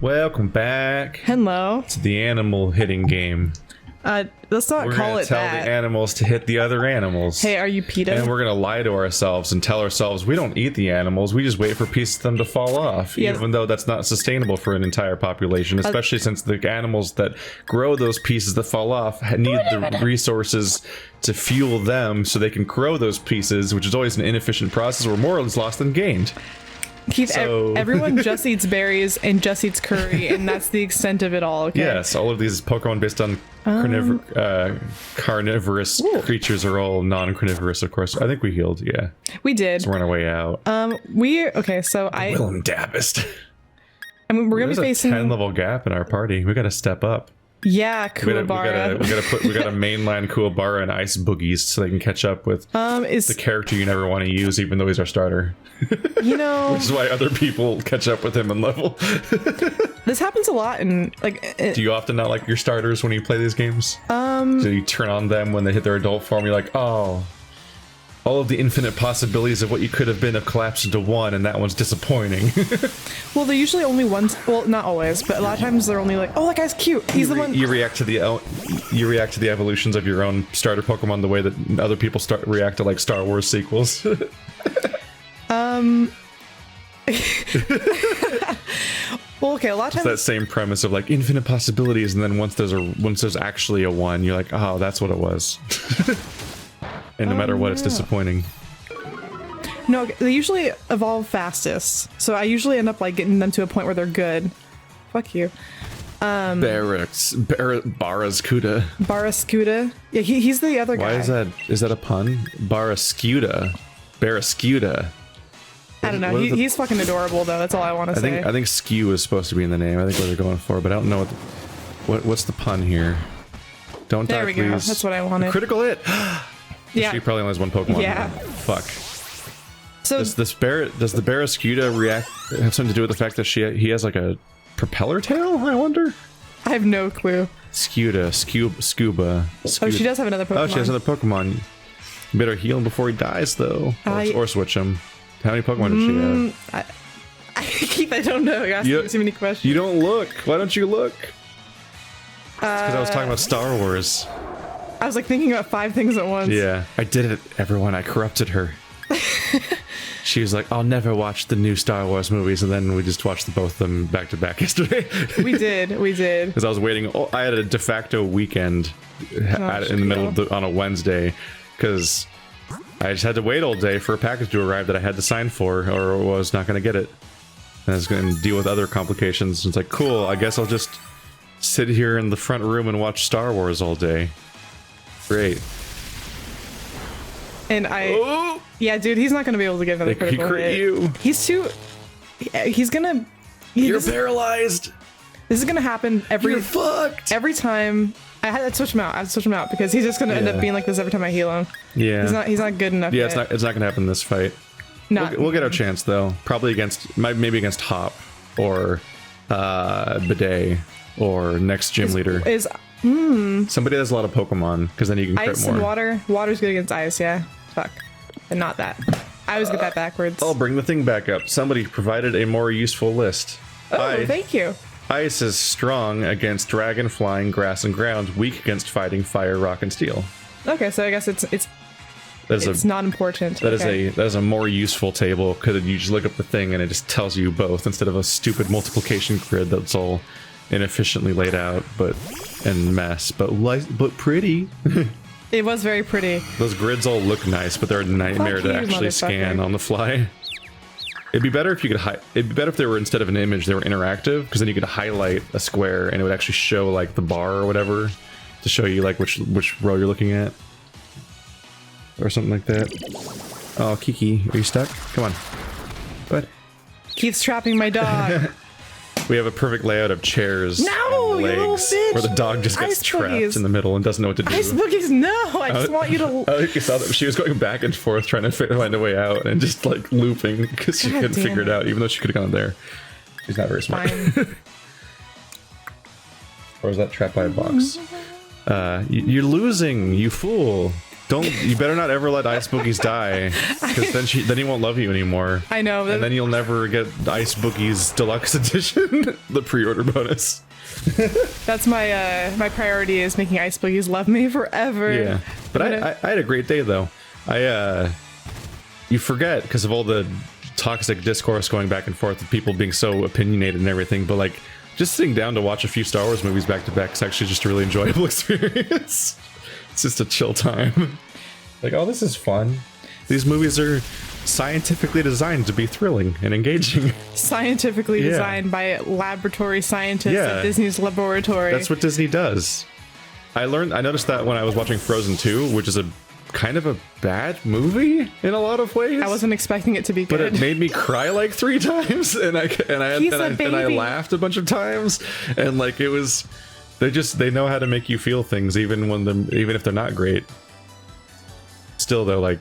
Welcome back. Hello. To the animal hitting game. Let's not call it that. We're gonna tell the animals to hit the other animals. Hey, are you PETA? And we're gonna lie to ourselves and tell ourselves we don't eat the animals, we just wait for pieces of them to fall off. Yeah. Even though that's not sustainable for an entire population, especially since the animals that grow those pieces that fall off need the resources to fuel them so they can grow those pieces, which is always an inefficient process where more is lost than gained. Keith, everyone just eats berries and just eats curry, and that's the extent of it all, okay? Yes, all of these Pokemon based on carnivorous creatures are all non-carnivorous, of course. I think we healed, yeah. We did. So we're on our way out. Okay, so Willem Dabbist. I mean, we're gonna be facing... There's a 10-level gap in our party. We gotta step up. Yeah, Kuwabara. We gotta mainline Kuwabara and Ice Boogies so they can catch up with the character you never want to use, even though he's our starter. You know, which is why other people catch up with him in level. This happens a lot, and do you often not like your starters when you play these games? So you turn on them when they hit their adult form, you're like, oh, all of the infinite possibilities of what you could have been have collapsed into one, and that one's disappointing. Well, they're usually only ones. Well, not always, but a lot of times they're only like, oh, that guy's cute. He's the one. You react to the evolutions of your own starter Pokemon the way that other people react to like Star Wars sequels. Well, okay, a lot of times it's that same premise of like infinite possibilities, and then once there's actually a one, you're like, oh, that's what it was. And no matter what, it's disappointing. No, they usually evolve fastest, so I usually end up like getting them to a point where they're good. Fuck you. Barraskewda. Barraskewda. Yeah, he's the other guy. Why is that? Is that a pun? Barraskewda. I don't know. He's fucking adorable, though. That's all I want to say. I think skew is supposed to be in the name. I think what they're going for, but I don't know what's the pun here. Don't die, please. There we go. That's what I wanted. A critical hit. Yeah. She probably only has one Pokemon. Yeah. Fuck. So does the Barraskewda have something to do with the fact that he has like a propeller tail? I wonder. I have no clue. Scuba. Oh, she does have another Pokemon. Oh, she has another Pokemon. You better heal him before he dies, though, or switch him. How many Pokemon does she have? Keith, I don't know. You're asking me too many questions. You don't look. Why don't you look? Because I was talking about Star Wars. I was like thinking about 5 things at once. Yeah, I did it, everyone. I corrupted her. She was like, I'll never watch the new Star Wars movies, and then we just watched both of them back to back yesterday. We did. Because I was waiting. I had a de facto weekend in the middle of on a Wednesday, because I just had to wait all day for a package to arrive that I had to sign for, or was not going to get it. And I was going to deal with other complications. It's like, cool, I guess I'll just sit here in the front room and watch Star Wars all day. Great. And yeah, dude, he's not going to be able to get another critical hit. You. You're paralyzed. This is going to happen You're fucked. Every time. I had to switch him out. Because he's just going to end up being like this every time I heal him. Yeah. He's not good enough. Yeah, it's not going to happen in this fight. No. We'll get our chance though. Probably maybe against Hop or Bidet or next gym leader. Somebody that has a lot of Pokemon, because then you can crit ice more. And water. Water's good against ice, yeah. Fuck. But not that. I always get that backwards. I'll bring the thing back up. Somebody provided a more useful list. Oh, thank you. Ice is strong against dragon, flying, grass, and ground. Weak against fighting, fire, rock, and steel. Okay, so I guess it's not important. That is a more useful table, because you just look up the thing and it just tells you both, instead of a stupid multiplication grid that's all inefficiently laid out, and mess, but pretty. It was very pretty. Those grids all look nice, but they're a nightmare to actually scan on the fly. It'd be better if you could it'd be better if they were, instead of an image, they were interactive, because then you could highlight a square and it would actually show like the bar or whatever to show you like which row you're looking at, or something like that. Oh, Kiki, are you stuck? Come on. What? Keith's trapping my dog. We have a perfect layout of chairs and legs where the dog just gets trapped in the middle and doesn't know what to do. Ice Boogies, no! I just want you to... I think you saw that she was going back and forth trying to find a way out and just like looping because she couldn't figure it out, even though she could have gone there. She's not very smart. Or is that trapped by a box? You're losing, you fool. You better not ever let Ice Boogie's die, because then he won't love you anymore. I know. And then you'll never get Ice Boogie's Deluxe Edition, the pre-order bonus. That's my priority, is making Ice Boogies love me forever. Yeah, but I had a great day though. You forget because of all the toxic discourse going back and forth with people being so opinionated and everything, but like just sitting down to watch a few Star Wars movies back to back is actually just a really enjoyable experience. It's just a chill time. Like, oh, this is fun. These movies are scientifically designed to be thrilling and engaging. Scientifically designed by laboratory scientists at Disney's laboratory. That's what Disney does. I noticed that when I was watching Frozen 2, which is a kind of a bad movie in a lot of ways. I wasn't expecting it to be good. But it made me cry like 3 times, and I laughed a bunch of times, and like it was, they know how to make you feel things even if they're not great. Still though, like,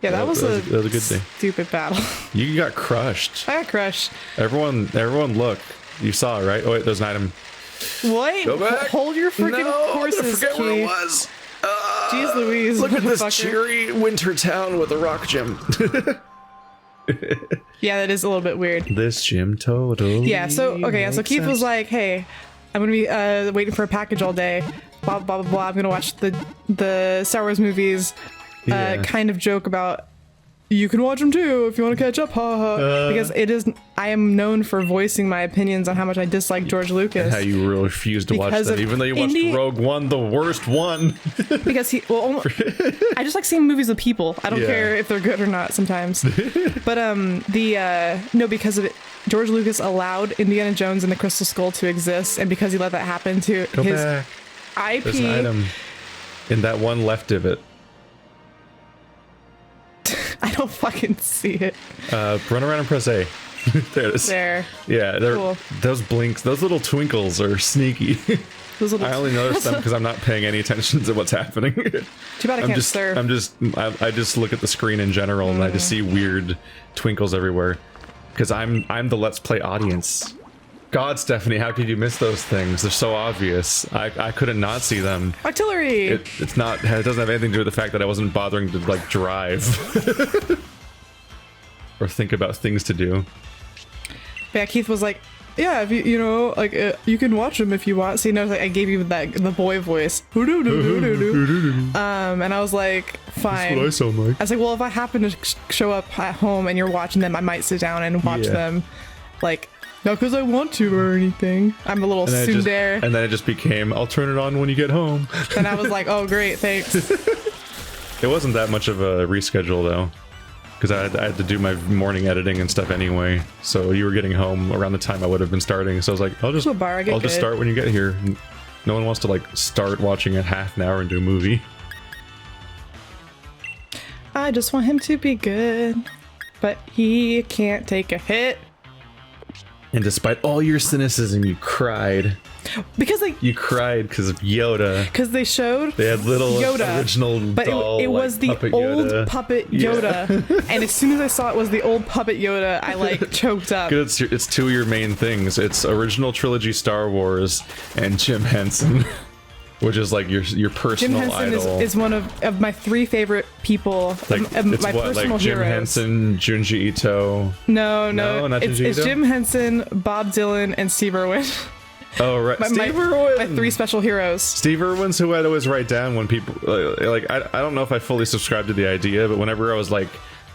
yeah, that was a good day. Stupid battle. You got crushed. I got crushed. Everyone, look. You saw it, right? Oh wait, there's an item. What? Go back. Hold your freaking horses, I forget where it was. Jeez Louise. Look at this cheery winter town with a rock gym. Yeah, that is a little bit weird. This gym totally. Yeah, so Keith was like, hey, I'm gonna be waiting for a package all day. Blah blah blah blah. I'm gonna watch the Star Wars movies. Kind of joke about, you can watch them too if you want to catch up, haha. Because I am known for voicing my opinions on how much I dislike George Lucas. And how you refuse to watch them, even though you watched Rogue One, the worst one. Because I just like seeing movies with people. I don't care if they're good or not sometimes. But no, because of it, George Lucas allowed Indiana Jones and the Crystal Skull to exist, and because he let that happen to his IP. There's an item in that one left divot. I don't fucking see it. Run around and press A. There it is. There. Yeah, cool. Those blinks, those little twinkles are sneaky. I only notice them because I'm not paying any attention to what's happening. Too bad I can't surf. I just look at the screen in general and I just see weird twinkles everywhere. Because I'm the Let's Play audience. God, Stephanie, how could you miss those things? They're so obvious. I couldn't not see them. Artillery! It doesn't have anything to do with the fact that I wasn't bothering to, like, drive. Or think about things to do. Yeah, Keith was like, yeah, if you can watch them if you want. So, like, I gave you the boy voice. And I was like, fine. That's what I sound like. I was like, well, if I happen to show up at home and you're watching them, I might sit down and watch them. Like, not because I want to or anything. I'm a little tsundere. And then it just became, I'll turn it on when you get home. And I was like, oh, great, thanks. It wasn't that much of a reschedule, though. Because I had to do my morning editing and stuff anyway. So you were getting home around the time I would have been starting. So I was like, I'll just start when you get here. No one wants to, like, start watching a half an hour into a movie. I just want him to be good. But he can't take a hit. And despite all your cynicism, you cried. Because you cried because of Yoda. Because they had little Yoda, original but doll, it was the puppet old Yoda. Puppet Yoda. Yeah. And as soon as I saw it was the old puppet Yoda, I like choked up. It's 2 of your main things. It's original trilogy Star Wars and Jim Henson. Which is like your personal Jim Henson idol. is one of my 3 favorite people. Like, it's my personal Jim heroes. Henson, Junji Ito. No, not Junji Ito? It's Jim Henson, Bob Dylan, and Steve Irwin. Oh right, Steve Irwin. My 3 special heroes. Steve Irwin's who I'd always write down when people like. I don't know if I fully subscribe to the idea, but whenever I was like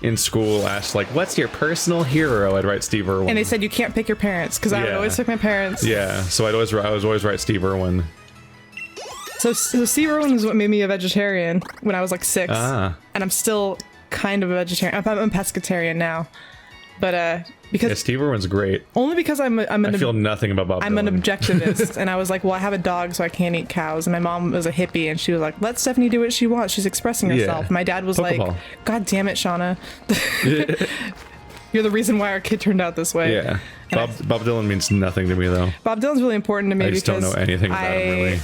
in school, asked like, "What's your personal hero?" I'd write Steve Irwin. And they said you can't pick your parents because I would always pick my parents. Yeah, so I was always write Steve Irwin. So Steve Irwin is what made me a vegetarian when I was like 6, and I'm still kind of a vegetarian. I'm a pescatarian now, but because Steve Irwin's great. Only because I feel nothing about Bob Dylan. I'm an objectivist, and I was like, well, I have a dog, so I can't eat cows. And my mom was a hippie, and she was like, let Stephanie do what she wants. She's expressing herself. My dad was like, God damn it, Shauna. You're the reason why our kid turned out this way. Yeah. Bob Dylan means nothing to me, though. Bob Dylan's really important to me because I just don't know anything about him, really.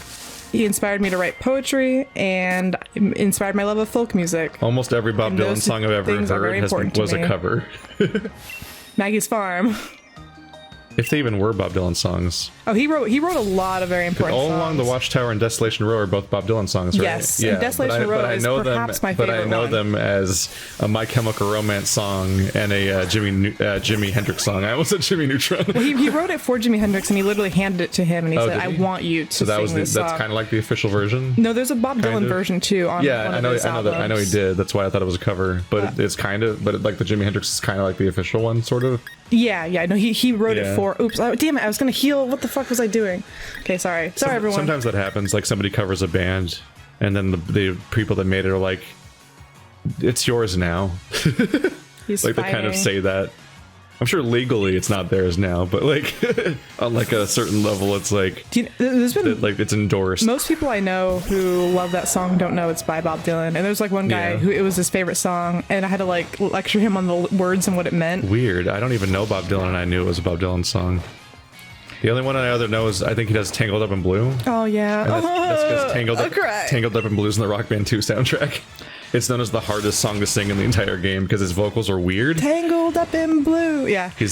He inspired me to write poetry and inspired my love of folk music. Almost every Bob Dylan song I've ever heard was a cover. Maggie's Farm. If they even were Bob Dylan songs. Oh, he wrote a lot of very important all songs. Along the Watchtower and Desolation Row are both Bob Dylan songs, right? Yes, yeah. And Desolation Row is perhaps my favorite But I know them as a My Chemical Romance song and a Jimi Hendrix song. I almost said Jimmy Neutron. Well, he wrote it for Jimi Hendrix, and he literally handed it to him, and he said, "I want you to sing this song." That's kind of like the official version. No, there's a Bob Dylan version too. On one of his albums. I know he did. That's why I thought it was a cover. But it's kind of, like the Jimi Hendrix is kind of like the official one, sort of. Yeah. No, he wrote it for. Oops! Damn it! I was gonna heal. What the fuck was I doing? Okay, sorry, everyone. Sometimes that happens. Like somebody covers a band, and then the people that made it are like, "It's yours now." He's like they kind of say that. I'm sure legally it's not theirs now, but like on like a certain level, it's like there's been like it's endorsed. Most people I know who love that song don't know it's by Bob Dylan, and there's like one guy who it was his favorite song, and I had to like lecture him on the words and what it meant. Weird. I don't even know Bob Dylan, and I knew it was a Bob Dylan song. The only one I know is I think he does "Tangled Up in Blue." Oh yeah, and that's because Tangled Up in Blue's in the Rock Band 2 soundtrack. It's known as the hardest song to sing in the entire game because his vocals are weird. Tangled up in blue. Yeah. He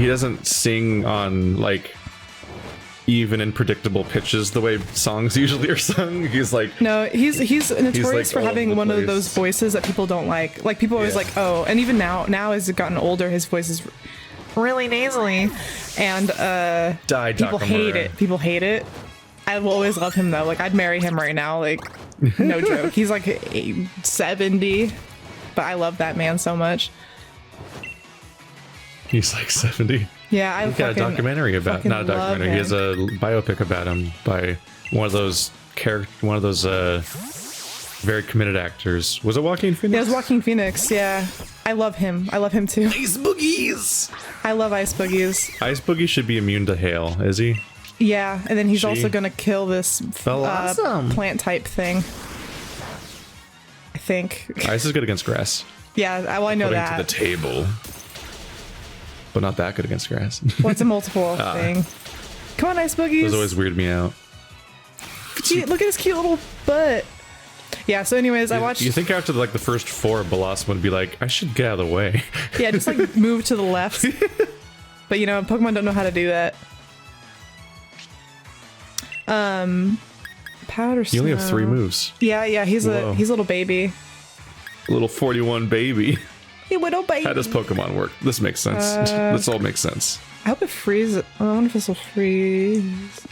doesn't sing on like even and predictable pitches the way songs usually are sung. He's like he's notorious like for having one of those voices that people don't like. Like people always like, oh, and even now as he's gotten older, his voice is really nasally, and people hate it. People hate it. I will always love him though. Like I'd marry him right now. Like no joke. He's like 70, but I love that man so much. He's like 70. Yeah, I got a documentary about not a documentary. He has a biopic about him by one of those very committed actors. Was it Joaquin Phoenix? Yeah, it was Joaquin Phoenix. Yeah, I love him. I love him too. Ice Boogies. I love Ice Boogies. Ice Boogie should be immune to hail, is he? Yeah, and then he's also gonna kill this plant type thing. I think. Ice is good against grass. Yeah, I know that. To the table, but not that good against grass. Well, it's a multiple thing. Come on, Ice Boogies. Those always weird me out. Look at his cute little butt. Yeah. So, anyways, I watched. You think after the first 4, Blossom would be like, I should get out of the way. Yeah, just like move to the left. But Pokemon don't know how to do that. Powder Snow. You only have 3 moves. Yeah, he's a little baby. A little 41 baby. Hey, little baby. How does Pokemon work? This makes sense. This all makes sense. I hope it freezes. I wonder if this will freeze.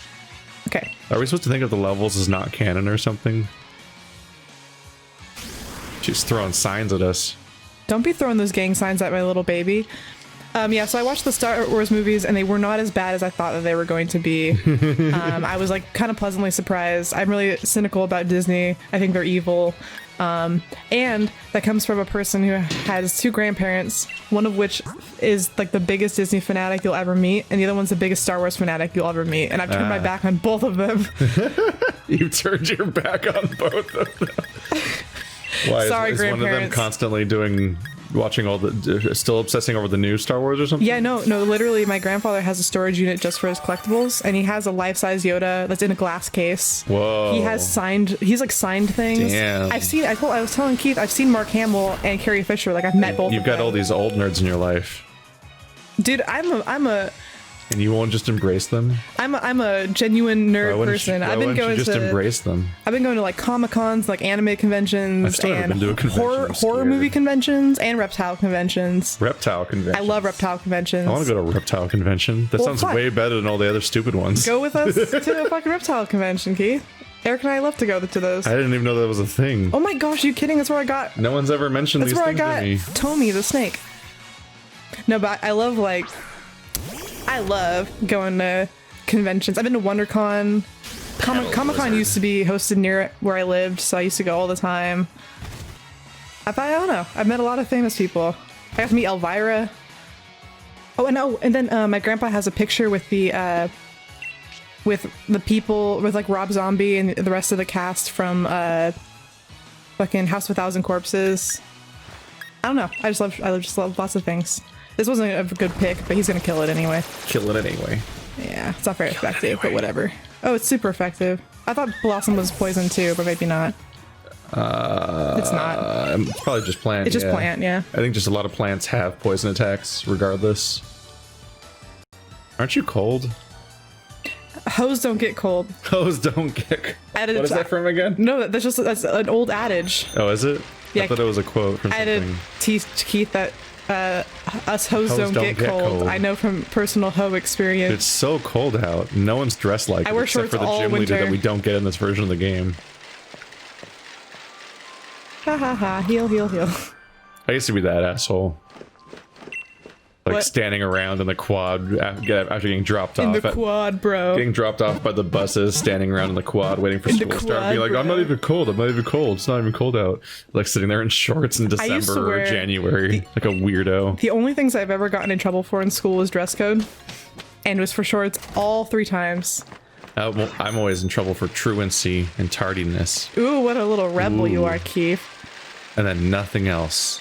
Okay. Are we supposed to think of the levels as not canon or something? She's throwing signs at us. Don't be throwing those gang signs at my little baby. Yeah, so I watched the Star Wars movies, and they were not as bad as I thought that they were going to be. I was like kind of pleasantly surprised. I'm really cynical about Disney. I think they're evil. And that comes from a person who has 2 grandparents, one of which is like the biggest Disney fanatic you'll ever meet, and the other one's the biggest Star Wars fanatic you'll ever meet. And I've turned my back on both of them. You turned your back on both of them. Why Sorry, is one of them constantly watching still obsessing over the new Star Wars or something? Yeah, no, literally my grandfather has a storage unit just for his collectibles, and he has a life-size Yoda that's in a glass case. Whoa. He's like signed things. Damn. I was telling Keith, I've seen Mark Hamill and Carrie Fisher, like I've met both of them. You've got all these old nerds in your life. Dude, I'm a And you won't just embrace them? I'm a genuine nerd person. Why wouldn't you just embrace them? I've been going to like Comic-Cons, like anime conventions, I've still never been to a convention. horror movie conventions, and reptile conventions. Reptile conventions. I love reptile conventions. I want to go to a reptile convention. That sounds way better than all the other stupid ones. Go with us to a fucking reptile convention, Keith. Eric and I love to go to those. I didn't even know that was a thing. Oh my gosh, are you kidding? That's where I got... No one's ever mentioned these things to me. Tommy the snake. No, but I love going to conventions. I've been to WonderCon. Comic-Con used to be hosted near where I lived, so I used to go all the time. I don't know. I've met a lot of famous people. I got to meet Elvira. And then my grandpa has a picture with the people, with like Rob Zombie and the rest of the cast from fucking House of a Thousand Corpses. I don't know. I just love lots of things. This wasn't a good pick, but he's gonna kill it anyway. Kill it anyway. Yeah, it's not very effective, but whatever. Oh, it's super effective. I thought Blossom was poison too, but maybe not. It's not. It's probably just plant. It's just plant, yeah. I think just a lot of plants have poison attacks, regardless. Aren't you cold? Hose don't get cold. Hose don't get. What is that from again? No, that's an old adage. Oh, is it? Yeah, I thought it was a quote from something. I had to teach Keith that us hoes don't get cold. I know from personal hoe experience. It's so cold out. No one's dressed like it wear except shorts for the all gym leader winter. that we don't get in this version of the game. Ha ha ha, heal, heal, heal. I used to be that asshole. Like What? standing around in the quad after getting dropped In off. the quad, bro. Getting dropped off by the buses, standing around in the quad, waiting for school to start, and being like, bro. I'm not even cold, I'm not even cold, it's not even cold out. Like sitting there in shorts in used to December or wear January, like a weirdo. The only things I've ever gotten in trouble for in school was dress code. And it was for shorts all 3 times. Well, I'm always in trouble for truancy and tardiness. Ooh, what a little rebel you are, Keith. And then nothing else.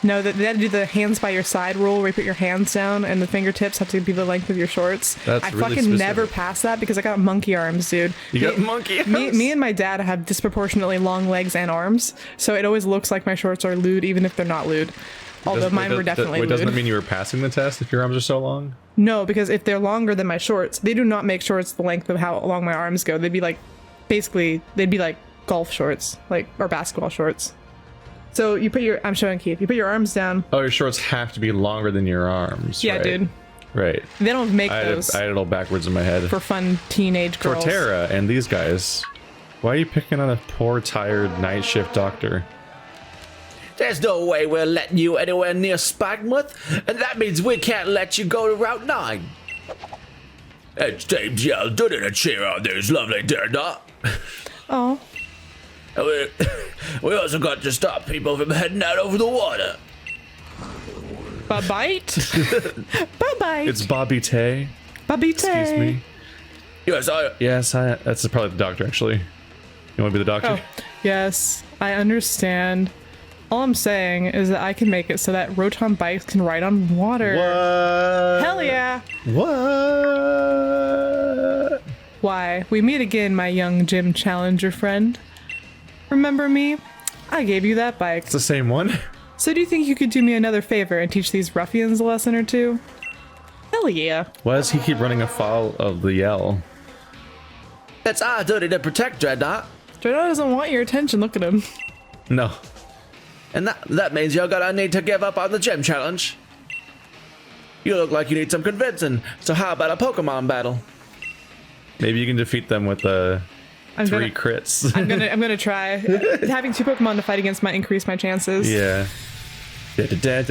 No, they had to do the hands by your side rule where you put your hands down and the fingertips have to be the length of your shorts. That's I really fucking specific. never passed that because I got monkey arms, dude. You got monkey arms? Me and my dad have disproportionately long legs and arms, so it always looks like my shorts are lewd even if they're not lewd. Although mine were definitely lewd. Doesn't that mean you were passing the test if your arms are so long? No, because if they're longer than my shorts, they do not make shorts the length of how long my arms go. They'd be like, basically, they'd be like golf shorts, like, or basketball shorts. So you put your, I'm showing Keith, you put your arms down. Oh, your shorts have to be longer than your arms. Yeah, right? dude. Right. They don't make those I had it all backwards in my head. for fun teenage girls. Torterra and these guys. Why are you picking on a poor, tired night shift doctor? There's no way we're letting you anywhere near Spikemuth, and that means we can't let you go to Route 9. It's James Yell, doing a cheer on this lovely dinner. Oh. We also got to stop people from heading out over the water. Bye-bite? Bye-bite. It's Bobby Tay. Bobby Excuse me. Yes, That's probably the doctor, actually. You want to be the doctor? Oh, yes, I understand. All I'm saying is that I can make it so that Rotom bikes can ride on water. What? Hell yeah! What? Why, we meet again, my young gym challenger friend. Remember me? I gave you that bike. It's the same one? So do you think you could do me another favor and teach these ruffians a lesson or two? Hell yeah. Why does he keep running afoul of the yell? it's our duty to protect Dreadnought, Dreadnought doesn't want your attention, look at him. No. and that means you're gonna need to give up on the gym challenge. You look like you need some convincing, so how about a Pokemon battle? Maybe you can defeat them with three gonna- crits. I'm gonna try. Having 2 Pokemon to fight against might increase my chances. Yeah. Or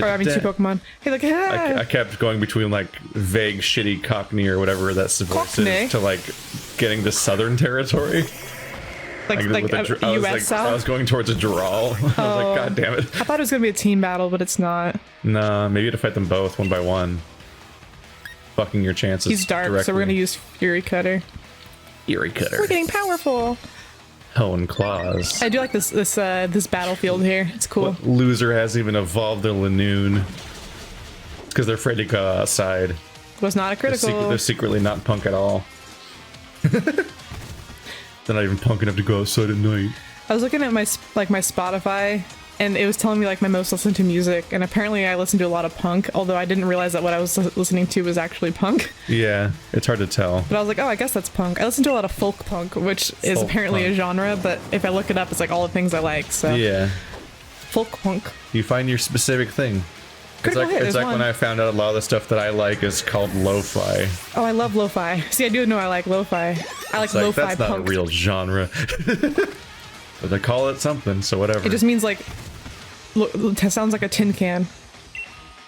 having 2 Pokemon. Hey, look, I kept going between like vague, shitty Cockney or whatever that voice Cockney? is to like getting to Southern territory. like with a I was US like, South. I was going towards a draw. I was like, God damn it. I thought it was gonna be a team battle, but it's not. Nah, maybe you have to fight them both one by one. Fucking your chances. He's dark, so we're gonna use Fury Cutter. Fury Cutter. We're getting powerful. Hone Claws. I do like this battlefield here. It's cool. What loser hasn't even evolved their Lanoon? It's because they're afraid to go outside. Was not a critical. They're secretly not punk at all. They're not even punk enough to go outside at night. I was looking at my Spotify, and it was telling me like my most listened to music, and apparently I listened to a lot of punk, although I didn't realize that what I was listening to was actually punk. Yeah, it's hard to tell. But I was like, oh, I guess that's punk. I listened to a lot of folk punk, which is Folk apparently punk. a genre, but if I look it up, it's like all the things I like. So Yeah, folk punk. you find your specific thing. Critical Hit It's is like one. when I found out a lot of the stuff that I like is called lo-fi. Oh, I love lo-fi. See, I do know I like lo-fi. I like It's like, lo-fi that's not punk. a real genre. But they call it something, so whatever. It just means like, sounds like a tin can.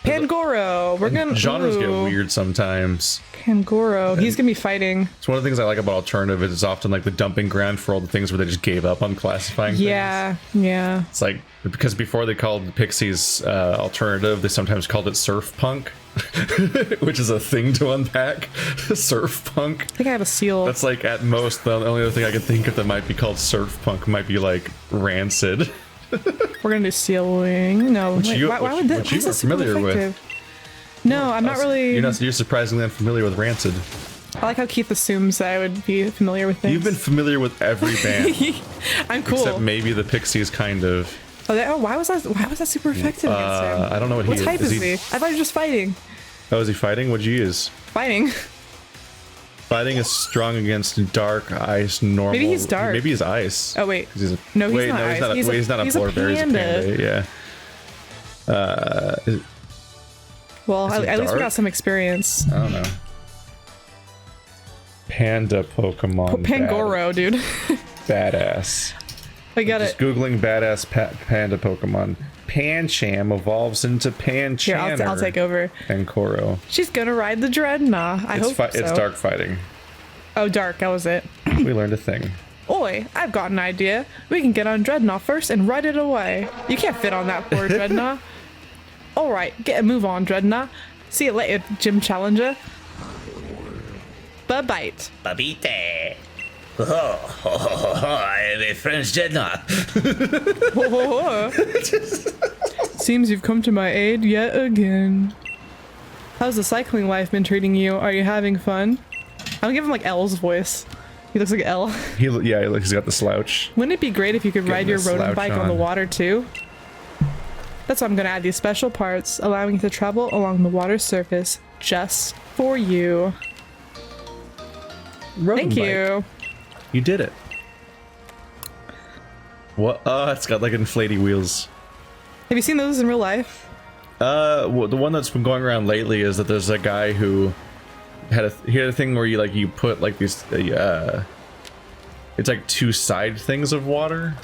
Pangoro. We're gonna Genres get ooh. weird sometimes. Pangoro. He's gonna be fighting. It's one of the things I like about alternative is it's often like the dumping ground for all the things where they just gave up on classifying things. Yeah, yeah. It's like, because before they called the Pixies alternative, they sometimes called it surf punk, which is a thing to unpack. Surf punk. I think I have a seal. That's like at most the only other thing I can think of that might be called surf punk might be like Rancid. We're gonna do seal wing. No, wait, why would that? which Why you is are that super familiar with. effective? No, I'm not really. You're surprisingly unfamiliar with Rancid. I like how Keith assumes that I would be familiar with things. You've been familiar with every band, I'm cool. except maybe the Pixies, kind of. Why was that? Why was that super effective against him? I don't know what What he type is. is he? I thought he was just fighting. Oh, is he fighting? What'd you use? Fighting. Fighting is strong against dark, ice, normal. Maybe he's dark. Maybe he's ice. Oh wait. No, he's not ice. He's not a polar bear. He's a panda. Yeah. Well, at least we got some experience. I don't know. Panda Pokemon. Pangoro, dude. Badass. I got Just it. Googling badass panda Pokemon. Pancham evolves into Panchanner. Here, I'll take over. Pancoro. She's gonna ride the Dreadnought. I hope so. It's dark fighting. Oh, dark. That was it. We learned a thing. Oi, I've got an idea. We can get on Dreadnought first and ride it away. You can't fit on that poor Dreadnought. Alright, get a move on, Dreadnought. See you later, Gym Challenger. Bye-bite. Babite. I am a French Dreadnought. Seems you've come to my aid yet again. How's the cycling life been treating you? Are you having fun? I'll give him like L's voice. He looks like L. He's got the slouch. Wouldn't it be great if you could ride your rodent bike on the water too? That's why I'm gonna add these special parts, allowing you to travel along the water's surface just for you. Rodent Thank you. You did it. What? Oh, it's got like inflaty wheels. Have you seen those in real life? Well, the one that's been going around lately is that there's a guy who had a thing where you put like these it's like two side things of water.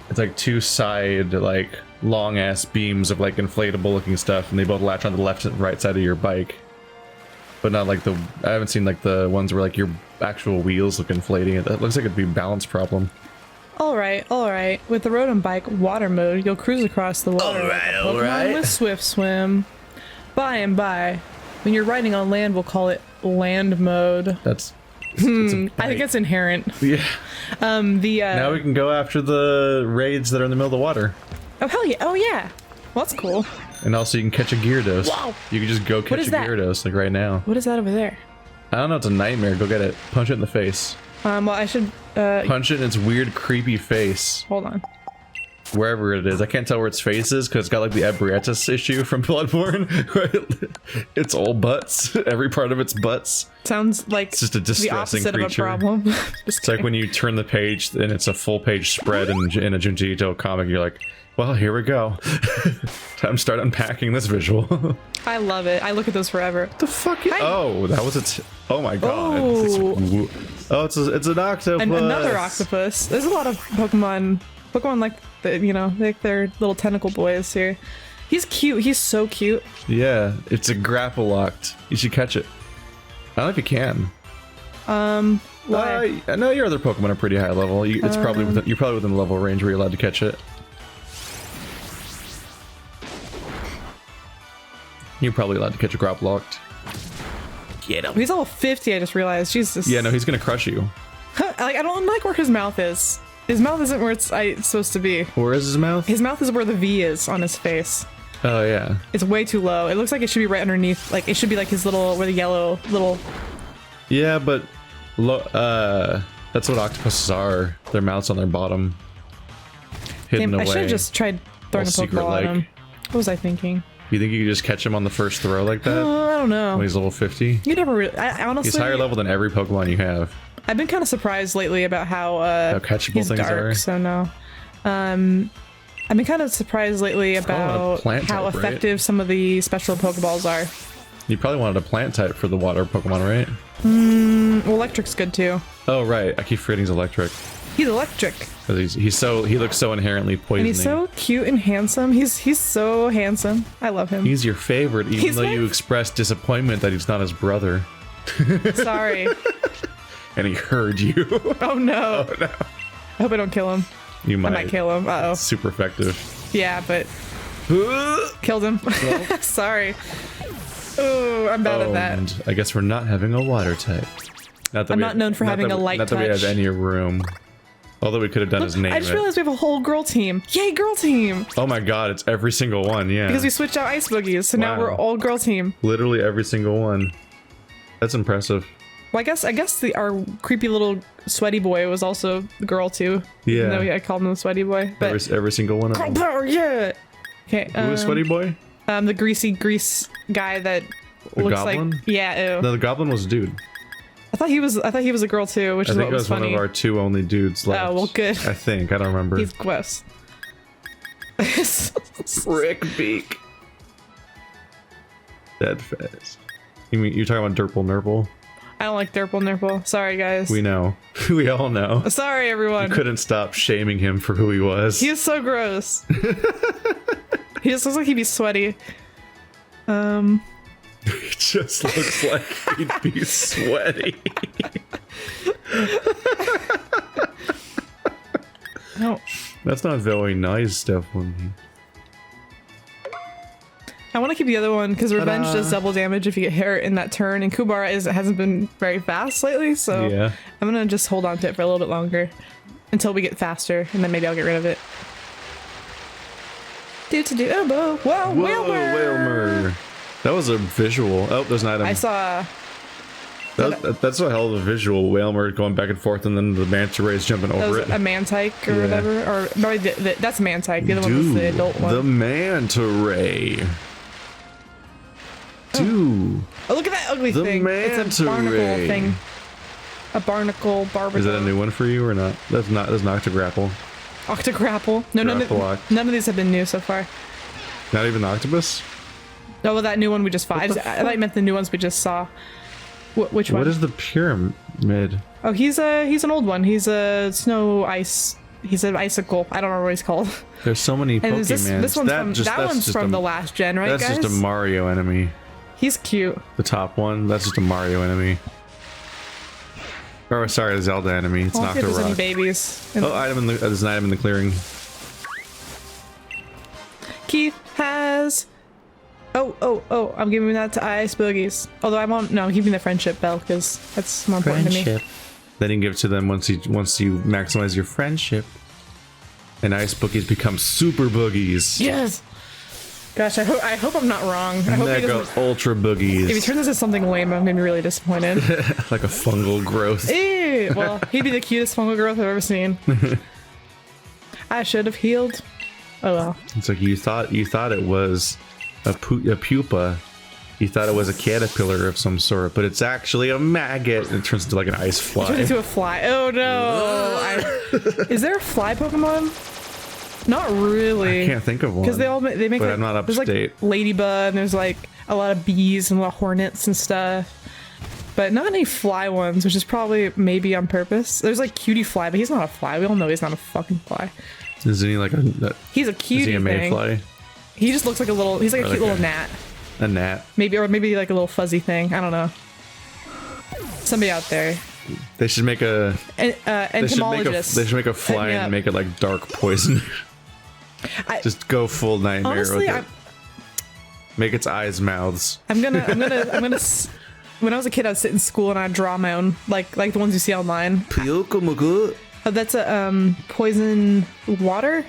It's like two side like long ass beams of like inflatable looking stuff, and they both latch on the left and right side of your bike. But not like I haven't seen like the ones where like your actual wheels look inflating. It looks like it'd be a balance problem. Alright. With the rodent bike water mode, you'll cruise across the water like a Pokemon with Swift Swim. By and by, when you're riding on land, we'll call it land mode. That's I think it's inherent. Yeah. Now we can go after the raids that are in the middle of the water. Oh hell yeah! Oh yeah! Well, that's cool. And also you can catch a Gyarados. Wow. You can just go catch a Gyarados like right now. What is that over there? I don't know. It's a nightmare. Go get it. Punch it in the face. Well, I should punch it in its weird, creepy face. Hold on. Wherever it is, I can't tell where its face is because it's got like the Ebrietas issue from Bloodborne. It's all butts. Every part of its butts. Sounds like it's just a distressing the opposite creature. Of a problem. It's like when you turn the page and it's a full page spread in a Junji Ito comic. You're like, well, here we go. Time to start unpacking this visual. I love it. I look at those forever. The fuck? Oh, that was its. Oh my god. Oh, it's an octopus. Another octopus. There's a lot of Pokemon like like their little tentacle boys here. He's cute. He's so cute. Yeah, it's a grapple locked. You should catch it. I don't know if you can. Why? I know your other Pokemon are pretty high level. You're probably within the level range where you're allowed to catch it. You're probably allowed to catch a grapple locked. Get him. He's level 50. I just realized. Jesus. Yeah, no, he's gonna crush you. I don't like where his mouth is. His mouth isn't where it's supposed to be. Where is his mouth? His mouth is where the V is on his face. Oh yeah. It's way too low. It looks like it should be right underneath. Like it should be like his little, where the yellow little. Yeah, but that's what octopuses are. Their mouths on their bottom, hidden away. I should have just tried throwing a Pokeball at him. What was I thinking? You think you could just catch him on the first throw like that? I don't know. When he's level 50? You never really. I honestly. He's higher level than every Pokemon you have. I've been kind of surprised lately about how catchable he's things dark, are. So no. I've been kind of surprised lately about how effective some of the special Pokeballs are. You probably wanted a plant type for the water Pokemon, right? Well, electric's good too. Oh right, I keep forgetting he's electric. He's electric. He looks so inherently poisoning. And he's so cute and handsome. He's so handsome. I love him. He's your favorite, even though you expressed disappointment that he's not his brother. Sorry. And he heard you. Oh no. Oh no. I hope I don't kill him. You might. I might kill him. Uh-oh. Super effective. Yeah, but killed him. Sorry. Oh, I'm bad at that. And I guess we're not having a water type. I'm not known for having a light touch. Not that we have any room. Although we could have done his name. I just realized we have a whole girl team. Yay, girl team! Oh my god, it's every single one, yeah. Because we switched out Ice Boogies, so now we're all girl team. Literally every single one. That's impressive. Well, I guess our creepy little sweaty boy was also the girl too. Yeah. Even though I called him the sweaty boy. But every single one of them. Girl power, yeah! Okay. Who was sweaty boy? The grease guy that looks goblin? like yeah. Ew. No, the goblin was a dude. I thought he was a girl too, which I is think what it was was funny. one of our 2 only dudes left. Oh well, good. I think. I don't remember. He's gross. Rick Beak. Dead face. You mean you're talking about Durple Nurple? I don't like Durple Nurple. Sorry, guys. We know. We all know. Sorry, everyone. You couldn't stop shaming him for who he was. He is so gross. He just looks like he'd be sweaty. He just looks like he'd be sweaty. No. That's not very nice, Stephanie. I want to keep the other one because Revenge does double damage if you get hurt in that turn, and Kubara hasn't been very fast lately, so Yeah. I'm gonna just hold on to it for a little bit longer until we get faster, and then maybe I'll get rid of it. Do elbow. Whoa, Whalmer! Whalmer. That was a visual. Oh, there's an item. I saw. That's a hell of a visual. Whalmer going back and forth, and then the manta rays jumping That over was it. a Mantike or whatever, or no, that's Mantike. The other one was the adult one. The manta ray. Dude. Oh, look at that ugly The thing. It's manta a barnacle ray. thing. A barnacle, barbacle. Is that a new one for you or not? That's not. That's an Octograpple. Octograpple. No, none Grapple-oct. of these have been new so far. Not even the octopus. Oh, well, that new one we just fought. I thought you meant the new ones we just saw. Which one? What is the pyramid? Oh, he's an old one. He's a snow ice. He's an icicle. I don't know what he's called. There's so many And Pokemon. is this one's that one's from the last gen, right, That's guys? just a Mario enemy. He's cute. The top one. That's just a Mario enemy. Or sorry, a Zelda enemy. It's I'll not see if a there's any rock. babies. Oh, item in the. There's an item in the clearing. Keith has. Oh! I'm giving that to Ice Boogies. Although I won't. No, I'm keeping the friendship bell because that's more important to me. Then you can give it to them once you maximize your friendship. And Ice Boogies become Super Boogies. Yes. Gosh, I hope I'm not wrong. I hope he Mega doesn't. Ultra Boogies. If he turns into something lame, I'm gonna be really disappointed. Like a fungal growth. Ew! Well, he'd be the cutest fungal growth I've ever seen. I should have healed. Oh well. It's like you thought it was a pupa. You thought it was a caterpillar of some sort, but it's actually a maggot. And it turns into like an ice fly. Turned into a fly. Oh no! Is there a fly Pokemon? Not really. I can't think of one. Because they make but like, I'm not up there's to date. like ladybug and there's like a lot of bees and a lot of hornets and stuff. But not any fly ones, which is probably maybe on purpose. There's like Cutie Fly, but he's not a fly. We all know he's not a fucking fly. Isn't he like a? He's a cutie Is he a thing. mayfly? He just looks like a little. He's like a cute like little gnat. A gnat. Maybe like a little fuzzy thing. I don't know. Somebody out there. They should make a. Entomologist. They should make a fly and make it like dark poison. Just go full nightmare honestly, with it. Make its eyes mouths. I'm gonna. When I was a kid, I'd sit in school and I'd draw my own, like the ones you see online. Oh, that's a poison water.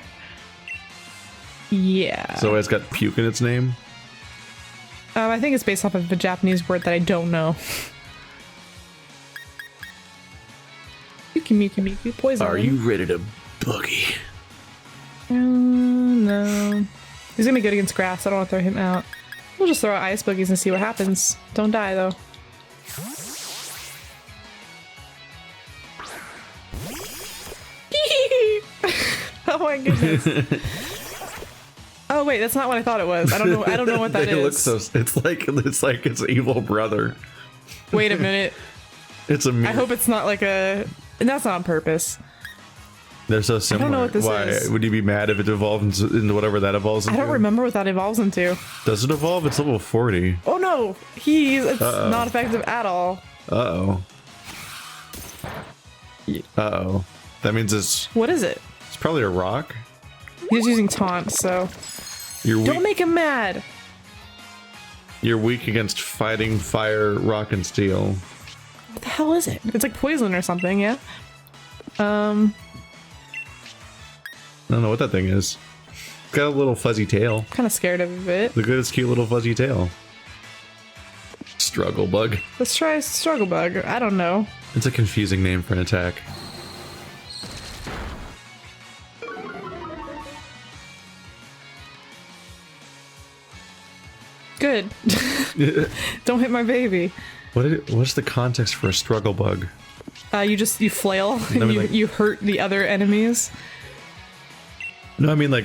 Yeah. So it's got puke in its name. I think it's based off of a Japanese word that I don't know. Yuki, poison. Are you ready to boogie? No. He's gonna be good against grass. I don't want to throw him out. We'll just throw out ice boogies and see what happens. Don't die though. Oh my goodness. Oh wait, that's not what I thought it was. I don't know what that They is. look so. It's like its evil brother. Wait a minute. It's a. I hope it's not like a. And that's not on purpose. They're so similar. I don't know what this Why is. would you be mad if it evolved into whatever that evolves into? I don't remember what that evolves into. Does it evolve? It's level 40. Oh no, it's not effective at all. Uh-oh. Uh-oh. That means it's What is it? probably a rock. He's using taunt, so You're don't weak. make him mad. You're weak against fighting fire, rock, and steel. What the hell is it? It's like poison or something, yeah? I don't know what that thing is. It's got a little fuzzy tail. Kind of scared of it. Look at its cute little fuzzy tail. Struggle bug. Let's try Struggle Bug. I don't know. It's a confusing name for an attack. Good. Don't hit my baby. What's the context for a struggle bug? You flail and you hurt the other enemies. No, I mean like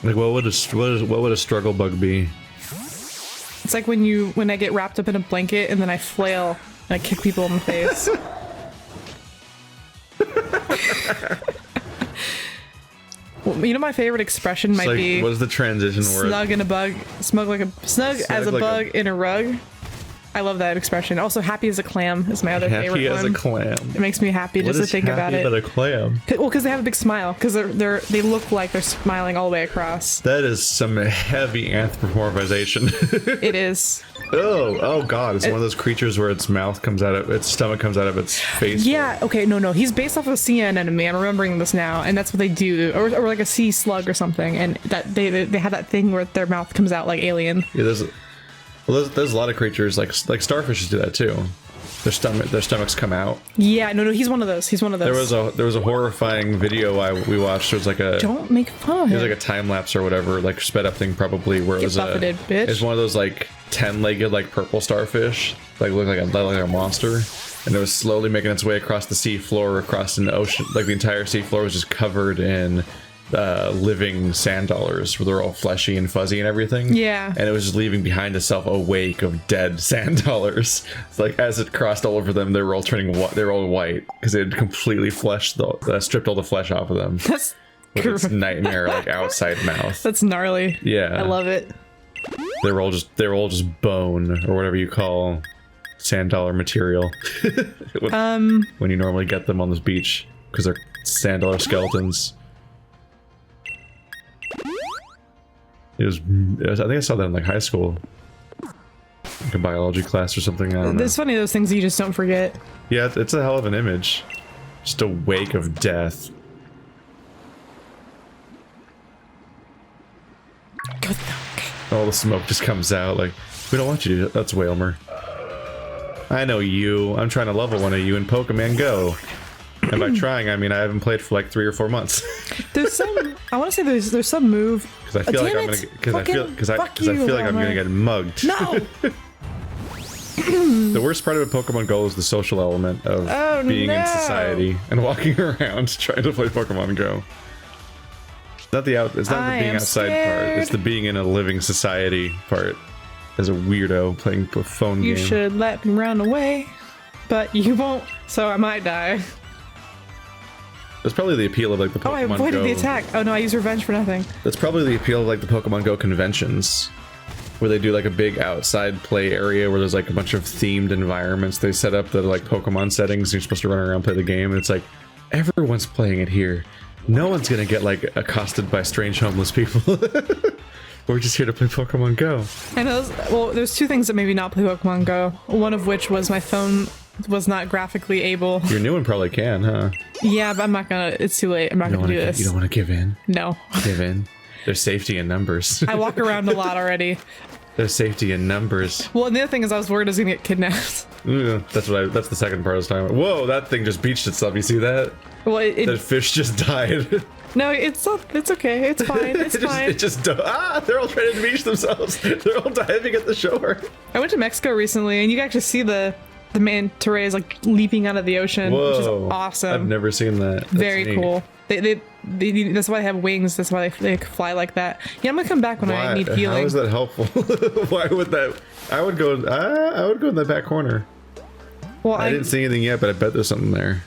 what would a struggle bug be? It's like when I get wrapped up in a blanket and then I flail and I kick people in the face. Well, you know, my favorite expression might be. What's the transition word? Snug in a bug. Snug as a bug in a rug. I love that expression. Also, happy as a clam is my other favorite one. Happy as a clam. It makes me happy just to think about it. What is happy about a clam? Well, because they have a big smile. Because they look like they're smiling all the way across. That is some heavy anthropomorphization. It is. Oh god! It's one of those creatures where its stomach comes out of its face. Yeah. Okay. No. He's based off of a sea anemone. I'm remembering this now, and that's what they do, or like a sea slug or something, and that they have that thing where their mouth comes out like alien. Yeah. There's a lot of creatures like starfishes do that too. Their stomachs come out. Yeah, no, he's one of those. There was a horrifying video we watched. There was like a don't make fun. It was like a time lapse or whatever, like sped up thing probably, where it was buffeted, bitch. It's one of those like 10-legged like purple starfish, like looked like a monster, and it was slowly making its way across the sea floor, across an ocean. Like the entire sea floor was just covered in living sand dollars, where they're all fleshy and fuzzy and everything. Yeah. And it was just leaving behind itself a wake of dead sand dollars. It's like as it crossed all over them, they were all turning they were all white because it had completely stripped all the flesh off of them. That's with its nightmare like outside mouth. That's gnarly. Yeah. I love it. They were all just bone or whatever you call sand dollar material. When you normally get them on this beach because they're sand dollar skeletons. I think I saw that in like high school, like a biology class or something. I don't know. It's funny, those things you just don't forget. Yeah, it's a hell of an image. Just a wake of death. All the smoke just comes out. Like, we don't want you to do that. That's Whalmer. I know you. I'm trying to level one of you in Pokemon Go. And by trying, I mean I haven't played for like 3 or 4 months. There's some. I want to say there's some move. Because I feel like I'm gonna. Because I feel like I'm gonna get mugged. No. The worst part of a Pokemon Go is the social element of being in society and walking around trying to play Pokemon Go. It's not the being outside part. It's the being in a living society part. As a weirdo playing a phone game. You should let me run away, but you won't. So I might die. That's probably the appeal of like the Pokemon Go. Oh, I avoided the attack. Oh no, I used revenge for nothing. That's probably the appeal of like the Pokemon Go conventions, where they do like a big outside play area where there's like a bunch of themed environments they set up that are like Pokemon settings. And you're supposed to run around and play the game, and it's like everyone's playing it here. No one's gonna get like accosted by strange homeless people. We're just here to play Pokemon Go. And there's 2 things that made me not play Pokemon Go. One of which was my phone was not graphically able. Your new one probably can, huh? Yeah, but I'm not gonna. It's too late. I'm not gonna do this. You don't want to give in? No. Give in. There's safety in numbers. I walk around a lot already. There's safety in numbers. Well, and the other thing is I was worried I was gonna get kidnapped. That's the second part I was talking about. Whoa, that thing just beached itself. You see that? Well, that fish just died. No, it's okay. It's fine. It's fine. They're all trying to beach themselves. They're all diving at the shore. I went to Mexico recently, and you can actually see the manta rays like leaping out of the ocean, which is awesome. I've never seen that. That's very neat. Cool. They that's why they have wings. That's why they fly like that. Yeah, I'm gonna come back when I need healing. How is that helpful? Why would that? I would go in that back corner. Well, I didn't see anything yet, but I bet there's something there.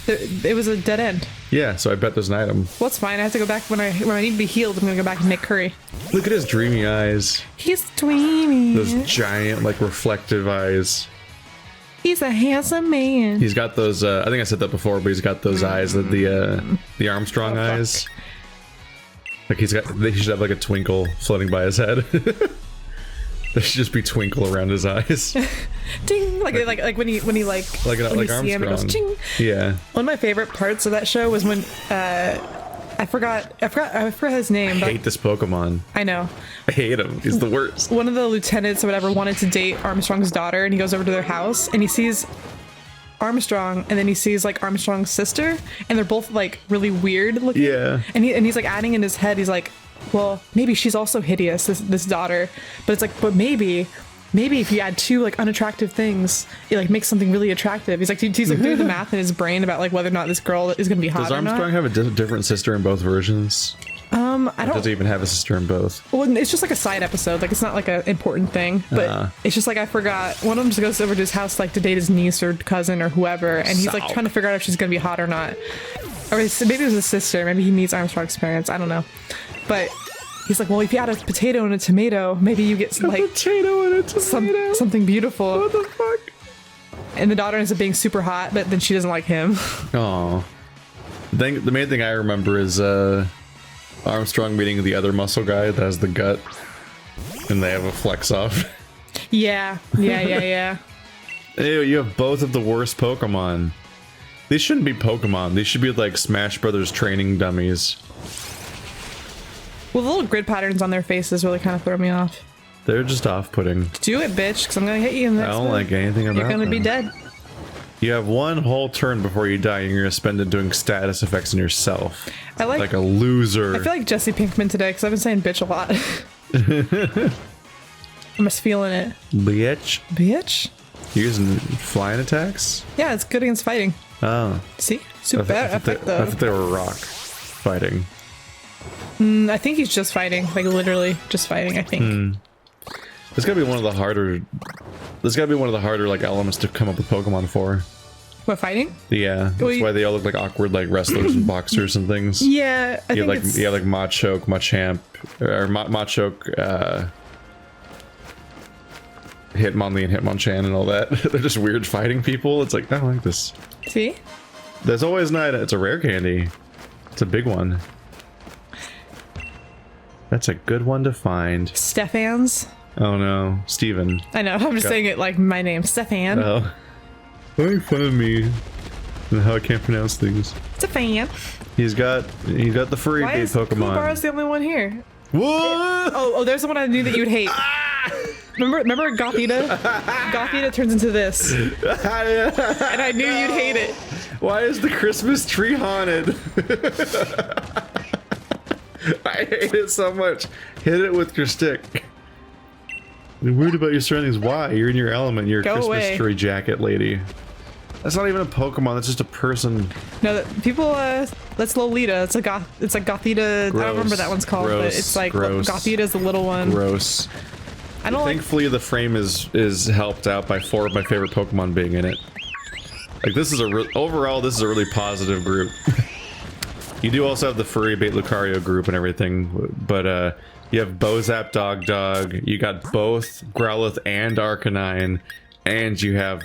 It was a dead end. Yeah, so I bet there's an item. Well, it's fine. I have to go back when I need to be healed. I'm gonna go back and make curry. Look at his dreamy eyes. He's dreamy. Those giant, like, reflective eyes. He's a handsome man. He's got those. I think I said that before, but he's got those eyes, the Armstrong eyes. Like he should have like a twinkle floating by his head. There should just be twinkle around his eyes. Ding! Like when he like Armstrong. See him, it goes, ching. Yeah. One of my favorite parts of that show was when I forgot his name. I hate this Pokemon. I know. I hate him. He's the worst. One of the lieutenants or whatever wanted to date Armstrong's daughter, and he goes over to their house and he sees Armstrong, and then he sees like Armstrong's sister, and they're both like really weird looking. Yeah. And he's like adding in his head. He's like, well, maybe she's also hideous, this daughter. But it's like, but maybe if you add two like unattractive things, it like makes something really attractive. He's like doing the math in his brain about like whether or not this girl is gonna be hot. Does Armstrong have a different sister in both versions? I don't. Does he even have a sister in both? Well, it's just like a side episode. Like it's not like an important thing, but it's just like I forgot. One of them just goes over to his house like to date his niece or cousin or whoever, and he's like trying to figure out if she's gonna be hot or not. Or maybe it was his sister. Maybe he meets Armstrong's parents. I don't know, but. He's like, well, if you add a potato and a tomato, maybe you get some, like potato and a tomato. Something beautiful. What the fuck? And the daughter ends up being super hot, but then she doesn't like him. Oh, the main thing I remember is Armstrong meeting the other muscle guy that has the gut, and they have a flex off. Yeah. Ew, you have both of the worst Pokemon. These shouldn't be Pokemon. These should be like Smash Brothers training dummies. Well, the little grid patterns on their faces really kind of throw me off. They're just off-putting. Do it, bitch, because I'm gonna hit you in the next I don't one. like anything about You're gonna them. be dead. You have one whole turn before you die, and you're gonna spend it doing status effects on yourself. I like a loser. I feel like Jesse Pinkman today because I've been saying bitch a lot. I'm just feeling it. Bitch. You're using flying attacks? Yeah, it's good against fighting. Oh. See? Super effect though. I thought they were rock fighting. I think he's just fighting, like literally just fighting, I think. This gotta be one of the harder. This gotta be one of the harder like elements to come up with Pokemon for. What, fighting? Yeah, that's why they all look like awkward like wrestlers and boxers and things. Yeah, I think it's... You have like Machoke, Machamp, or Machoke, Hitmonlee and Hitmonchan and all that. They're just weird fighting people. It's like I don't like this. See? There's always not. It's a rare candy. It's a big one. That's a good one to find. Stefan's? Oh no, Steven. I know, I'm just saying it like my name, Stefan. Oh. Don't make fun of me and how I can't pronounce things. Stefan. He's got the furry bait Pokemon. Kuwabara's the only one here. What? Oh, there's the one I knew that you would hate. Remember Gothita? Gothita turns into this. And I knew you'd hate it. Why is the Christmas tree haunted? I hate it so much. Hit it with your stick. You're weird about your surroundings. Why? You're in your element. You're a Christmas tree jacket lady. That's not even a Pokemon. That's just a person. No, people. That's Lolita. It's like Gothita. Gross. I don't remember what that one's called, but it's like Gothita's the little one. Gross. I don't. Thankfully, the frame is helped out by 4 of my favorite Pokemon being in it. Like this is overall, this is a really positive group. You do also have the furry bait Lucario group and everything, but you have Bozap Dog, you got both Growlithe and Arcanine, and you have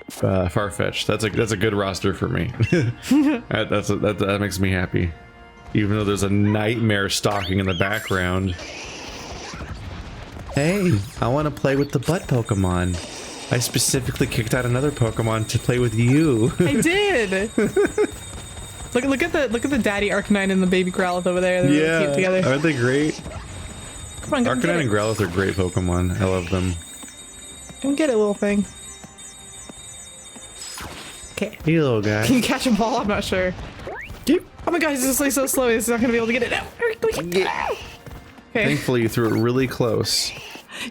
Farfetch. That's a good roster for me. that makes me happy. Even though there's a nightmare stalking in the background. Hey, I want to play with the butt Pokemon. I specifically kicked out another Pokemon to play with you. I did. Look at the daddy Arcanine and the baby Growlithe over there. They're really cute together. Aren't they great? Come on, Arcanine and Growlithe are great Pokemon. I love them. Come get it, little thing. Okay. Hey, little guy. Can you catch a ball? I'm not sure. Oh my god, he's just like so slow. He's not gonna be able to get it out. Okay. Thankfully, you threw it really close.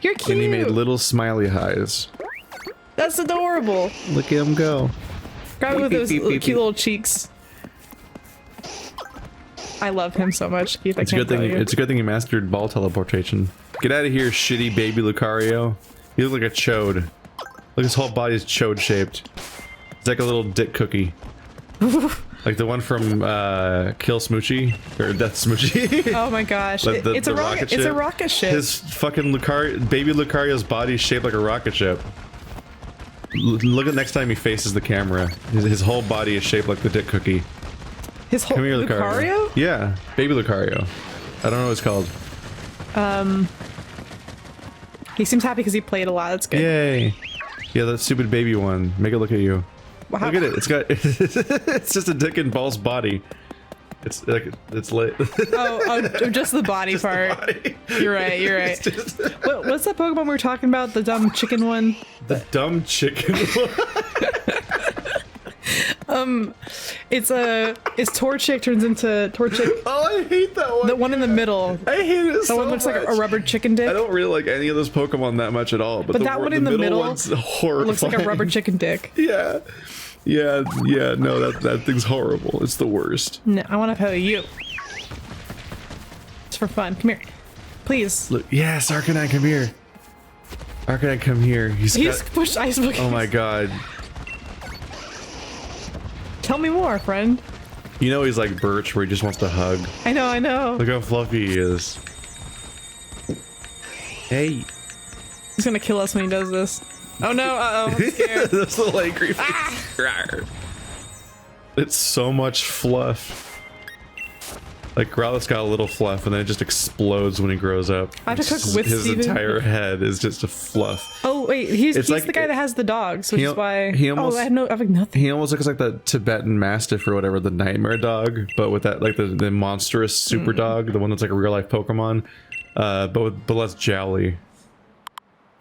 You're cute. And he made little smiley eyes. That's adorable. Look at him go. Grab it with those cute little cheeks. I love him so much, Keith. It's a good thing. It's a good thing you mastered ball teleportation. Get out of here, shitty baby Lucario. You look like a chode. Look, his whole body is chode shaped. It's like a little dick cookie. Like the one from Kill Smoochie or Death Smoochie. Oh my gosh! It's a rocket ship. It's a rocket ship. His fucking baby Lucario's body is shaped like a rocket ship. Look at next time he faces the camera. His whole body is shaped like the dick cookie. His whole Lucario? Yeah, baby Lucario. I don't know what it's called. He seems happy because he played a lot. That's good. Yay! Yeah, that stupid baby one. Make it look at you. Wow. Look at it. It's got. It's just a dick and balls body. It's like it's lit. Oh, just the body just part. The body. You're right. You're right. What's that Pokemon we were talking about? The dumb chicken one. The dumb chicken one. It's Torchic turns into Torchic. Oh, I hate that one. The one in the middle. I hate it so The one looks much. like a rubber chicken dick. I don't really like any of those Pokemon that much at all. But that one in the middle one's horrifying. looks like a rubber chicken dick. Yeah. No, that thing's horrible. It's the worst. No, I want to pet you. It's for fun. Come here. Please. Look, yes, Arcanine, come here. Arcanine, come here. He's pushed Ice Pokemon. Oh my god. Tell me more, friend. You know he's like Birch, where he just wants to hug. I know. Look how fluffy he is. Hey. He's gonna kill us when he does this. Oh no, I'm scared. This little angry face. It's so much fluff. Like, Growlithe's got a little fluff, and then it just explodes when he grows up. I have to cook with his Steven. entire head is just a fluff. Oh wait, he's like, the guy that has the dogs, which is why. He almost, I have nothing. He almost looks like the Tibetan Mastiff or whatever, the nightmare dog, but with that, like the monstrous super dog, the one that's like a real life Pokemon, but less jowly.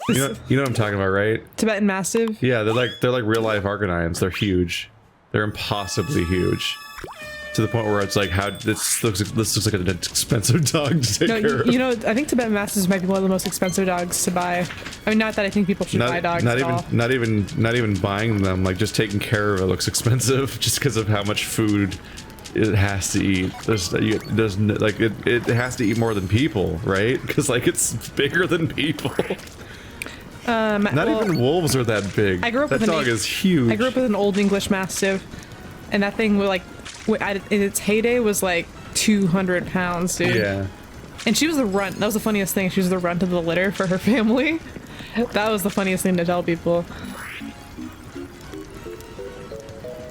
You know what I'm talking about, right? Tibetan Mastiff. Yeah, they're like real life Arcanines. They're huge. They're impossibly huge. To the point where it's like, how this looks like an expensive dog to take care of. You know, I think Tibetan Mastiffs might be one of the most expensive dogs to buy. I mean, not that I think people should buy dogs at all. Not even buying them. Like, just taking care of it looks expensive, just because of how much food it has to eat. It has to eat more than people, right? Because like it's bigger than people. Not even wolves are that big. That dog is huge. I grew up with an old English Mastiff, and that thing was like, in its heyday was like 200 pounds, dude. Yeah. And she was the runt. That was the funniest thing. She was the runt of the litter for her family. That was the funniest thing to tell people.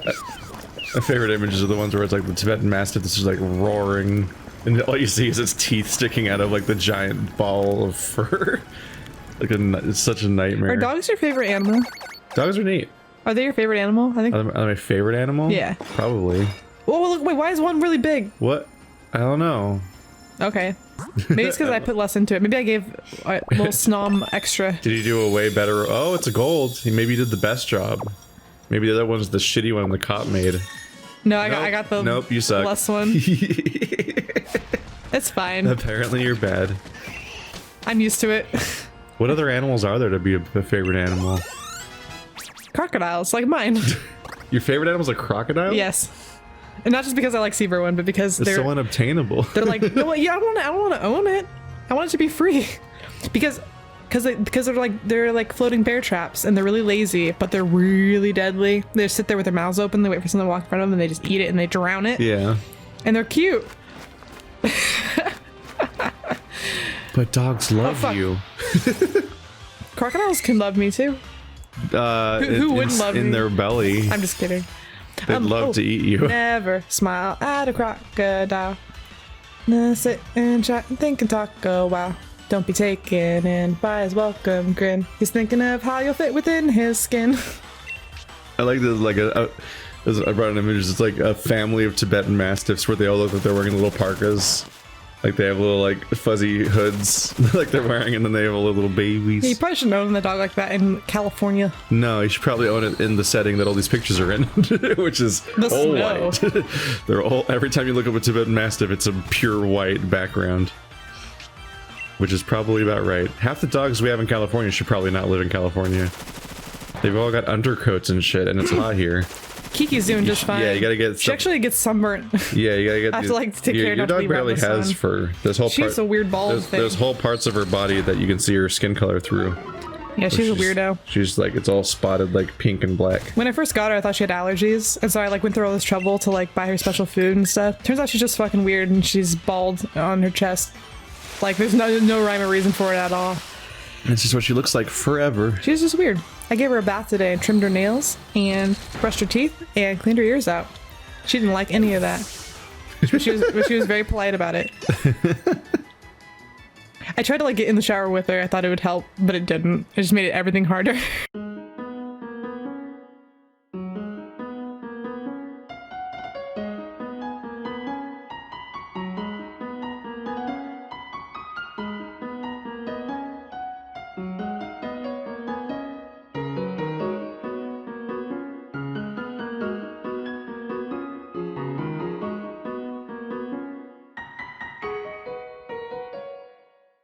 My favorite images are the ones where it's like the Tibetan Mastiff that's just like roaring, and all you see is its teeth sticking out of like the giant ball of fur. Like it's such a nightmare. Are dogs your favorite animal? Dogs are neat. Are they your favorite animal? I think. Are they my favorite animal? Yeah. Probably. Oh, look, wait, why is one really big? What? I don't know. Okay. Maybe it's because I put less into it. Maybe I gave a little snom extra. Did you do a way better? Oh, it's a gold. Maybe you did the best job. Maybe the other one's the shitty one the cop made. No, I got the you suck. less one. It's fine. Apparently you're bad. I'm used to it. What other animals are there to be a favorite animal? Crocodiles, like mine. Your favorite animal's a crocodile? Yes. And not just because I like Seaver but because it's so unobtainable. They're like, no, yeah, I don't want to own it. I want it to be free. Because they're like floating bear traps, and they're really lazy, but they're really deadly. They just sit there with their mouths open, they wait for someone to walk in front of them, and they just eat it and they drown it. Yeah. And they're cute. But dogs love you. Crocodiles can love me too. Who wouldn't love me? In their belly. I'm just kidding. They'd love to eat you. Never smile at a crocodile. Now sit and chat and think and talk a while. Don't be taken in by his welcome grin. He's thinking of how you'll fit within his skin. I like this, like I brought an image. It's like a family of Tibetan Mastiffs where they all look like they're wearing little parkas. Like they have little like fuzzy hoods like they're wearing, and then they have all little babies. Yeah, you probably shouldn't own the dog like that in California. No, you should probably own it in the setting that all these pictures are in, which is the all snow. white. They're all, every time you look up a Tibetan Mastiff, it's a pure white background. Which is probably about right. Half the dogs we have in California should probably not live in California. They've all got undercoats and shit, and it's hot here. Kiki's doing just fine. Yeah, you gotta get. She actually gets sunburnt. Yeah, you gotta get. I have to like take care your not to dog leave her out barely in the has sun. fur. There's whole. She has a weird bald thing. There's whole parts of her body that you can see her skin color through. Yeah, she's a weirdo. She's like, it's all spotted like pink and black. When I first got her, I thought she had allergies, and so I like went through all this trouble to like buy her special food and stuff. Turns out she's just fucking weird, and she's bald on her chest. Like there's no rhyme or reason for it at all. It's just what she looks like forever. She's just weird. I gave her a bath today and trimmed her nails and brushed her teeth and cleaned her ears out. She didn't like any of that. But she was very polite about it. I tried to like get in the shower with her. I thought it would help, but it didn't. It just made everything harder.